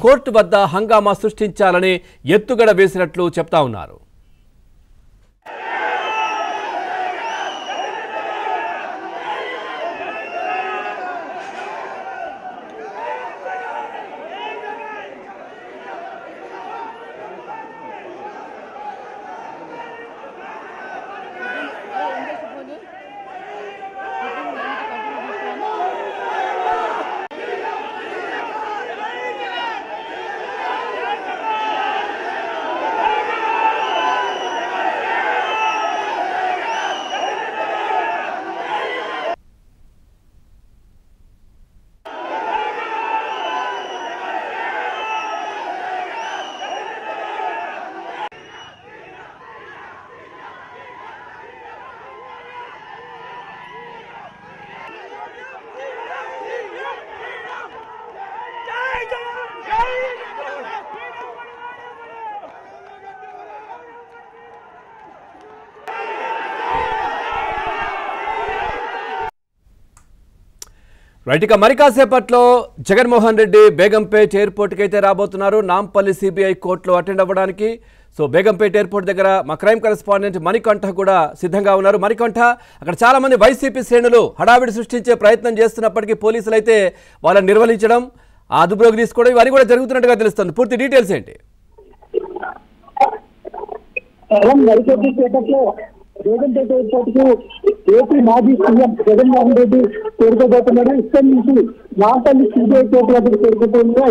Court వద్ద హంగామా సృష్టించాలని ఎత్తుగడ వేసినట్లు చెప్తా ఉన్నారు. రైట్, ఇక మరి కాసేపట్లో జగన్మోహన్ రెడ్డి బేగంపేట్ ఎయిర్పోర్ట్కి అయితే రాబోతున్నారు. నాంపల్లి సిబిఐ కోర్టులో అటెండ్ అవ్వడానికి. సో బేగంపేట్ ఎయిర్పోర్ట్ దగ్గర మా క్రైమ్ కరెస్పాండెంట్ మణికంఠ కూడా సిద్ధంగా ఉన్నారు. మణికంఠ, అక్కడ చాలా మంది వైసీపీ శ్రేణులు హడావిడి సృష్టించే ప్రయత్నం చేస్తున్నప్పటికీ పోలీసులు అయితే వాళ్ళని నిర్వహించడం, అదుపులోకి తీసుకోవడం ఇవన్నీ కూడా జరుగుతున్నట్టుగా తెలుస్తుంది. పూర్తి డీటెయిల్స్ ఏంటి? బేగంపేట ఎయిర్పోర్ట్ కు ఏపీ మాజీ సీఎం జగన్మోహన్ రెడ్డి చేరుకోబోతున్నాడు. ఇక్కడి నుంచి నాంపల్లి సిబిఐ కోర్టు వద్దకు చేరుకుంటున్నారు.